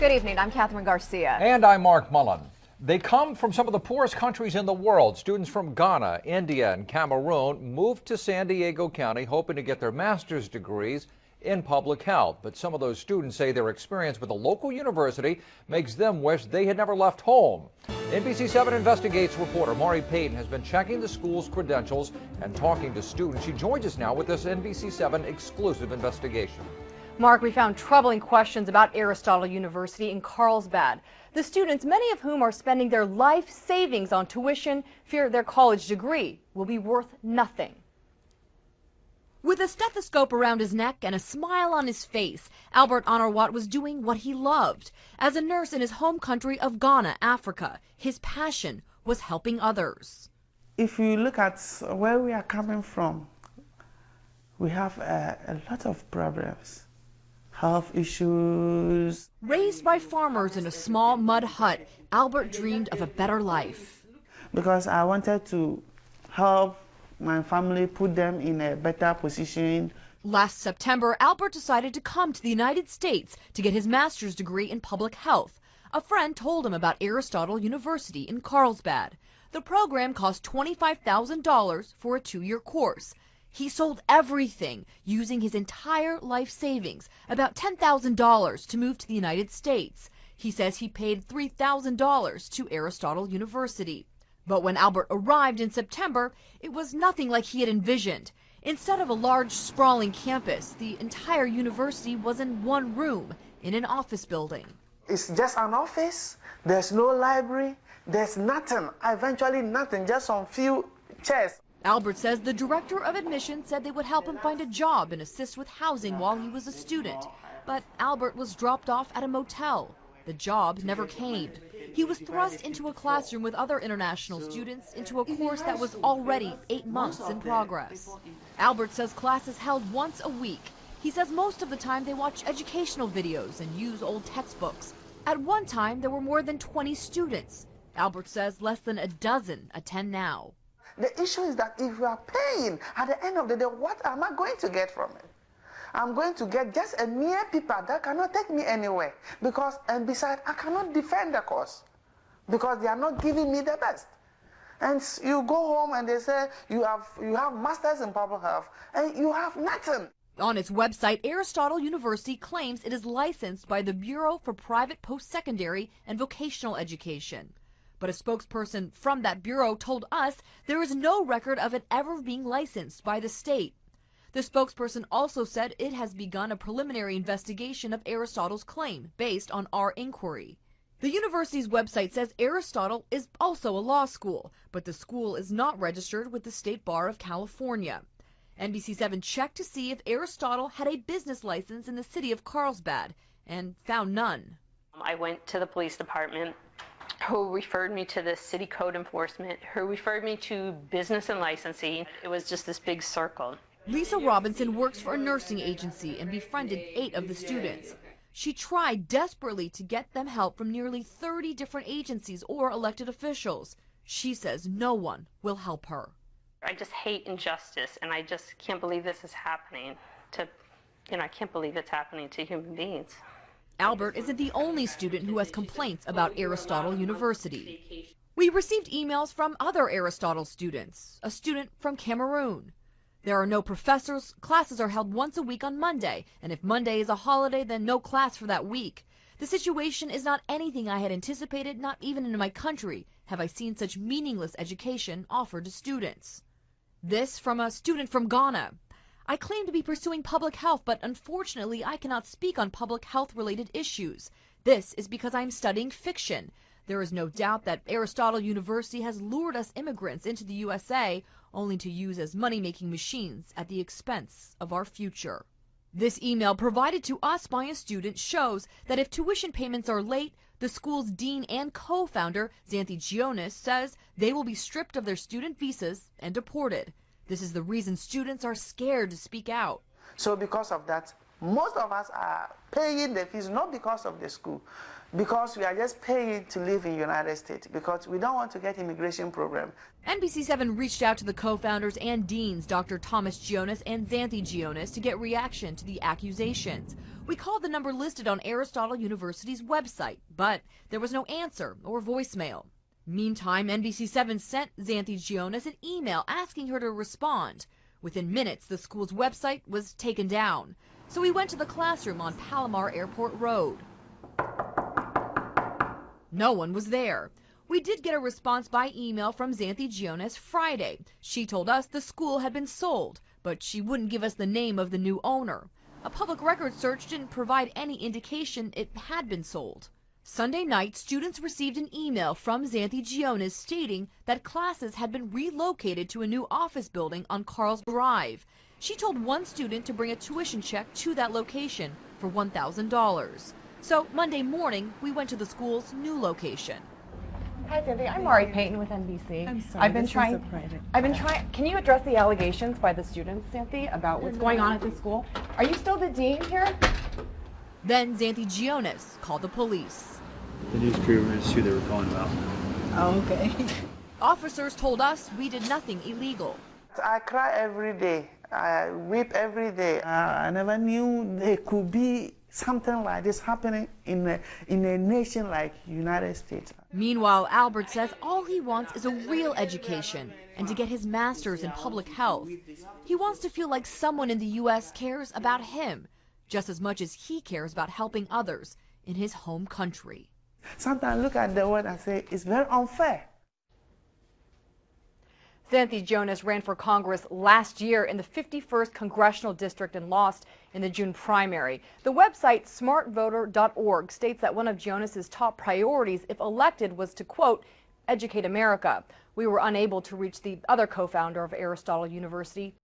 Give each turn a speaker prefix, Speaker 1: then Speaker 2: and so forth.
Speaker 1: Good evening, I'm Catherine Garcia.
Speaker 2: And I'm Mark Mullen. They come from some of the poorest countries in the world. Students from Ghana, India, and Cameroon moved to San Diego County hoping to get their master's degrees in public health. But some of those students say their experience with a local university makes them wish they had never left home. NBC7 Investigates reporter Maury Payton has been checking the school's credentials and talking to students. She joins us now with this NBC7 exclusive investigation.
Speaker 1: Mark, we found troubling questions about Aristotle University in Carlsbad. The students, many of whom are spending their life savings on tuition, fear their college degree will be worth nothing. With a stethoscope around his neck and a smile on his face, Albert Honorwat was doing what he loved. As a nurse in his home country of Ghana, Africa, his passion was helping others.
Speaker 3: If you look at where we are coming from, we have a lot of problems. Health issues.
Speaker 1: Raised by farmers in a small mud hut, Albert dreamed of a better life.
Speaker 3: Because I wanted to help my family, put them in a better position.
Speaker 1: Last September, Albert decided to come to the United States to get his master's degree in public health. A friend told him about Aristotle University in Carlsbad. The program cost $25,000 for a 2-year course. He sold everything, using his entire life savings, about $10,000, to move to the United States. He says he paid $3,000 to Aristotle University. But when Albert arrived in September, it was nothing like he had envisioned. Instead of a large, sprawling campus, the entire university was in one room, in an office building.
Speaker 3: It's just an office. There's no library. There's nothing. Eventually nothing, just some few chairs.
Speaker 1: Albert says the director of admissions said they would help him find a job and assist with housing while he was a student. But Albert was dropped off at a motel. The job never came. He was thrust into a classroom with other international students into a course that was already 8 months in progress. Albert says class is held once a week. He says most of the time they watch educational videos and use old textbooks. At one time, there were more than 20 students. Albert says less than a dozen attend now.
Speaker 3: The issue is that if you are paying, at the end of the day, what am I going to get from it? I'm going to get just a mere paper that cannot take me anywhere. Because, and besides, I cannot defend the cause. Because they are not giving me the best. And you go home and they say, you have masters in public health, and you have nothing.
Speaker 1: On its website, Aristotle University claims it is licensed by the Bureau for Private Post-Secondary and Vocational Education. But a spokesperson from that bureau told us there is no record of it ever being licensed by the state. The spokesperson also said it has begun a preliminary investigation of Aristotle's claim based on our inquiry. The university's website says Aristotle is also a law school, but the school is not registered with the State Bar of California. NBC7 checked to see if Aristotle had a business license in the city of Carlsbad and found none.
Speaker 4: I went to the police department, who referred me to the city code enforcement, who referred me to business and licensing. It was just this big circle.
Speaker 1: Lisa Robinson works for a nursing agency and befriended 8 of the students. She tried desperately to get them help from nearly 30 different agencies or elected officials. She says no one will help her.
Speaker 4: I just hate injustice, and I just can't believe this is happening to, I can't believe it's happening to human beings.
Speaker 1: Albert isn't the only student who has complaints about Aristotle University. We received emails from other Aristotle students, a student from Cameroon. There are no professors, classes are held once a week on Monday, and if Monday is a holiday, then no class for that week. The situation is not anything I had anticipated, not even in my country have I seen such meaningless education offered to students. This from a student from Ghana. I claim to be pursuing public health, but unfortunately I cannot speak on public health-related issues. This is because I'm studying fiction. There is no doubt that Aristotle University has lured us immigrants into the USA only to use as money-making machines at the expense of our future. This email provided to us by a student shows that if tuition payments are late, the school's dean and co-founder, Gionis, says they will be stripped of their student visas and deported. This is the reason students are scared to speak out.
Speaker 3: So because of that, Most of us are paying the fees not because of the school, because we are just paying to live in the United States, because we don't want to get immigration problem.
Speaker 1: NBC7 reached out to the co-founders and deans, Dr. Thomas Gionis and Xanthi Gionis, to get reaction to the accusations. We called the number listed on Aristotle University's website, but there was no answer or voicemail. Meantime, NBC7 sent Xanthi Gionis an email asking her to respond. Within minutes, the school's website was taken down. So we went to the classroom on Palomar Airport Road. No one was there. We did get a response by email from Xanthi Gionis Friday. She told us the school had been sold, but she wouldn't give us the name of the new owner. A public records search didn't provide any indication it had been sold. Sunday night, students received an email from Xanthi Gionis stating that classes had been relocated to a new office building on Carl's Drive. She told one student to bring a tuition check to that location for $1,000. So Monday morning, we went to the school's new location.
Speaker 5: Hi, Xanthi. I'm Mari Payton with NBC.
Speaker 6: I'm sorry.
Speaker 5: I've been trying. Can you address the allegations by the students, Xanthi, about what's going on at the school? Are you still the dean here?
Speaker 1: Then Xanthi Gionis called the police.
Speaker 7: The news crew is who they were calling about.
Speaker 6: Oh, okay.
Speaker 1: Officers told us we did nothing illegal.
Speaker 3: I cry every day. I weep every day. I never knew there could be something like this happening in a nation like United States.
Speaker 1: Meanwhile, Albert says all he wants is a real education and to get his master's in public health. He wants to feel like someone in the U.S. cares about him just as much as he cares about helping others in his home country.
Speaker 3: Sometimes I look at the world and say it's very unfair.
Speaker 5: Xanthi Gionis ran for Congress last year in the 51st Congressional District and lost in the June primary. The website smartvoter.org states that one of Gionis's top priorities, if elected, was to, quote, educate America. We were unable to reach the other co-founder of Aristotle University,